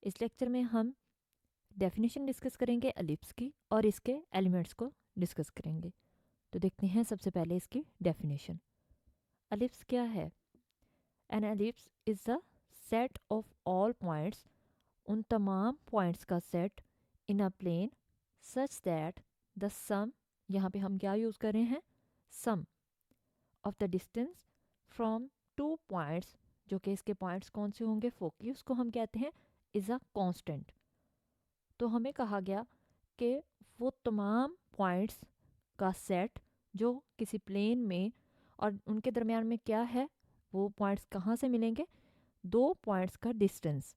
इस लेक्चर में हम डेफिनेशन डिस्कस करेंगे एलिप्स की और इसके एलिमेंट्स को डिस्कस करेंगे। तो देखते हैं सबसे पहले इसकी डेफिनेशन। एलिप्स क्या है? An ellipse is the set of all points, उन तमाम पॉइंट्स का set in a plane such that the sum, यहाँ पे हम क्या यूज़ कर रहे हैं? Sum of the distance from two points, जो कि इसके पॉइंट्स कौन से होंगे? फोकी, उसको हम कहते हैं इज अ कांस्टेंट। तो हमें कहा गया कि वो तमाम पॉइंट्स का सेट जो किसी प्लेन में, और उनके दरमियान में क्या है, वो पॉइंट्स कहाँ से मिलेंगे? दो पॉइंट्स का डिस्टेंस,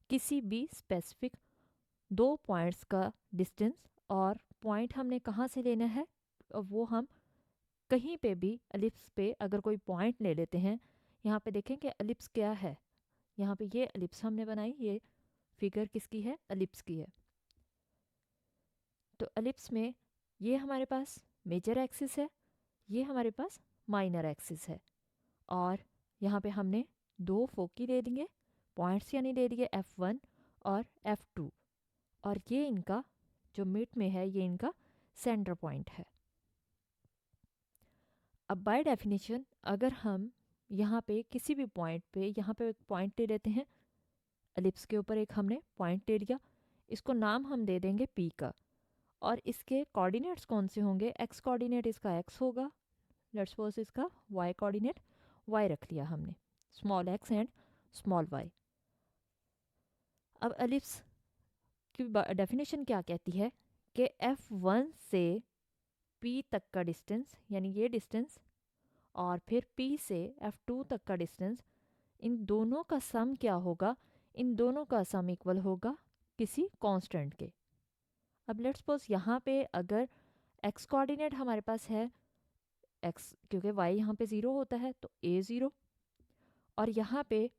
किसी भी स्पेसिफिक दो पॉइंट्स का डिस्टेंस। और पॉइंट हमने कहाँ से लेना है? वो हम कहीं पे भी एलिप्स पे अगर कोई पॉइंट ले लेते हैं, यहाँ पे देखें कि एलिप्स क्या है। यहाँ पे ये एलिप्स हमने बनाई, ये फिगर किसकी है? एलिप्स की है। तो एलिप्स में ये हमारे पास मेजर एक्सिस है, ये हमारे पास माइनर एक्सिस है, और यहाँ पे हमने दो फोकी ले लिए, पॉइंट्स यानी ले लिए F1 और F2, और ये इनका जो मिड में है ये इनका सेंटर पॉइंट है। अब बाय डेफिनेशन अगर हम यहाँ पे किसी भी पॉइंट पे, यहाँ पे एक पॉइंट ले लेते हैं, एलिप्स के ऊपर एक हमने पॉइंट ले लिया, इसको नाम हम दे देंगे P का, और इसके कोऑर्डिनेट्स कौन से होंगे? एक्स कोऑर्डिनेट इसका x होगा, लेट्स सपोज इसका y कोऑर्डिनेट y रख लिया हमने, small x and small y। अब एलिप्स की डेफिनेशन क्या कहती है कि F1 से P तक का डिस्टेंस, यानी ये डिस्टेंस, और फिर P से F2 तक का डिस्टेंस, इन दोनों का सम क्या होगा? इन दोनों का सम इक्वल होगा किसी कांस्टेंट के। अब लेट्स सपोज यहाँ पे अगर x कोऑर्डिनेट हमारे पास है x, क्योंकि y यहाँ पे 0 होता है तो a 0, और यहाँ पे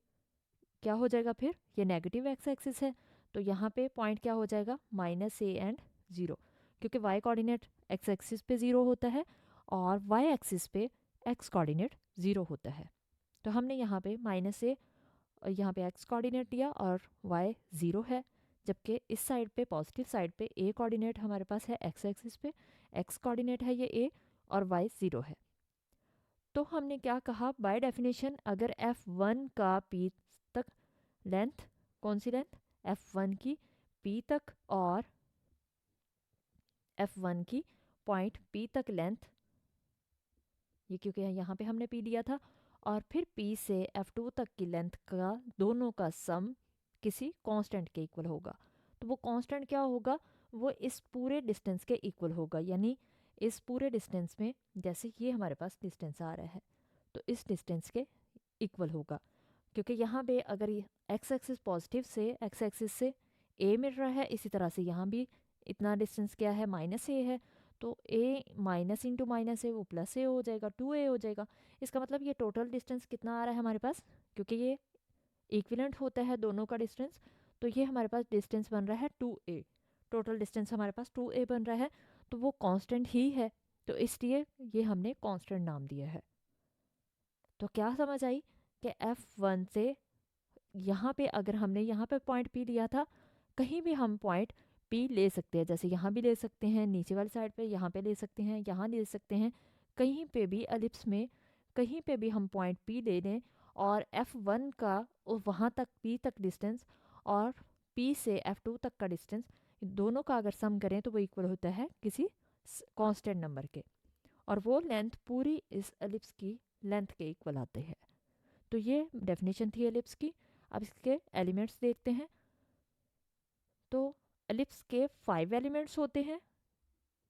क्या हो जाएगा? फिर ये नेगेटिव x एक्सिस है तो यहाँ पे पॉइंट क्या हो जाएगा? -a एंड 0, क्योंकि y कोऑर्डिनेट x एक्सिस पे 0 होता है और y एक्सिस पे x कोऑर्डिनेट 0 होता है। तो हमने यहाँ पे -a, यहाँ पे x कोऑर्डिनेट लिया और y 0 है, जबकि इस साइड पे पॉजिटिव साइड पे a कोऑर्डिनेट हमारे पास है x एक्सिस पे, x कोऑर्डिनेट है ये a और y 0 है। तो हमने क्या कहा बाय डेफिनेशन? अगर F1 का P तक लेंथ, कौन सी लेंथ? F1 की P तक, और F1 की पॉइंट P तक लेंथ, ये क्योंकि यहाँ पे हमने P लिया था, और फिर P से F2 तक की लेंथ का दोनों का सम किसी कांस्टेंट के इक्वल होगा। तो वो कांस्टेंट क्या होगा? वो इस पूरे डिस्टेंस के इक्वल होगा, यानी इस पूरे डिस्टेंस में, जैसे ये हमारे पास डिस्टेंस आ रहा है तो इस डिस्टेंस के इक्वल होगा, क्योंकि यहाँ पे अगर ये एक्स एक्सिस पॉजिटिव से एक्स एक्सिस से a मिल रहा है, इसी तरह से यहाँ भी इतना डिस्टेंस क्या है? -a है, तो a माइनस इंटू माइनस है वो प्लस a हो जाएगा, 2a हो जाएगा। इसका मतलब ये टोटल डिस्टेंस कितना आ रहा है हमारे पास? क्योंकि ये इक्विवेलेंट होता है दोनों का डिस्टेंस, तो ये हमारे पास डिस्टेंस बन रहा है 2a, टोटल डिस्टेंस हमारे पास 2a बन रहा है, तो वो कांस्टेंट ही है, तो इसलिए ये हमने कांस्टेंट नाम दिया है। तो क्या समझ आई कि F1 से यहाँ पे अगर हमने यहाँ पे पॉइंट P लिया था, कहीं भी हम पॉइंट P ले सकते हैं, जैसे यहाँ भी ले सकते हैं, नीचे वाली साइड पे यहाँ पे ले सकते हैं, यहाँ ले सकते हैं, कहीं पे भी एलिप्स में कहीं पे भी हम पॉइंट P ले लें, और F1 का वहाँ तक P तक डिस्टेंस और P से F2 तक का डिस्टेंस, दोनों का अगर सम करें तो वो इक्वल होता है किसी कांस्टेंट नंबर के, और वो लेंथ पूरी इस एलिप्स की लेंथ के इक्वल आते हैं। तो ये डेफिनेशन थी एलिप्स की। अब इसके एलिमेंट्स देखते हैं। तो एलिप्स के 5 एलिमेंट्स होते हैं,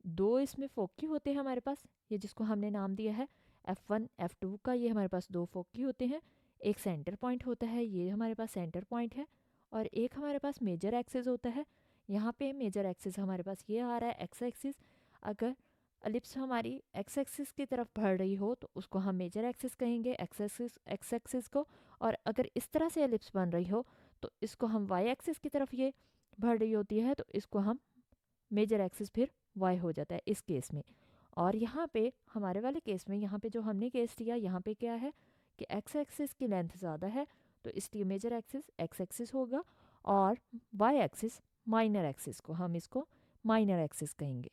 2 इसमें फोकी होते हैं हमारे पास, ये जिसको हमने नाम दिया है F1 F2 का, ये हमारे पास 2 फोकी होते हैं, एक सेंटर पॉइंट होता है, ये हमारे पास सेंटर पॉइंट है, और एक हमारे पास मेजर एक्सिस होता है। यहाँ पे मेजर एक्सिस हमारे पास ये आ रहा है एक्स एक्सिस। अगर एलिप्स हमारी एक्स एक्सिस की तरफ बढ़ रही हो तो उसको हम मेजर एक्सिस कहेंगे, एक्स एक्सिस को, और अगर इस तरह से एलिप्स बन रही हो तो इसको हम वाई एक्सिस की तरफ ये बढ़ रही होती है, तो इसको हम मेजर एक्सिस फिर वाई हो जाता है इस केस में। और यहाँ पे हमारे वाले केस में, यहाँ पे जो हमने केस लिया, यहाँ पे क्या है कि एक्स एक्सिस की लेंथ ज़्यादा है, तो इसलिए मेजर एक्सिस एक्स एक्सिस होगा, और वाई एक्सिस माइनर एक्सिस को हम इसको माइनर एक्सिस कहेंगे।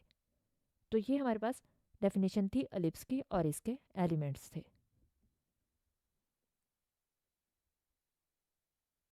तो ये हमारे पास डेफिनेशन थी एलिप्स की और इसके एलिमेंट्स थे।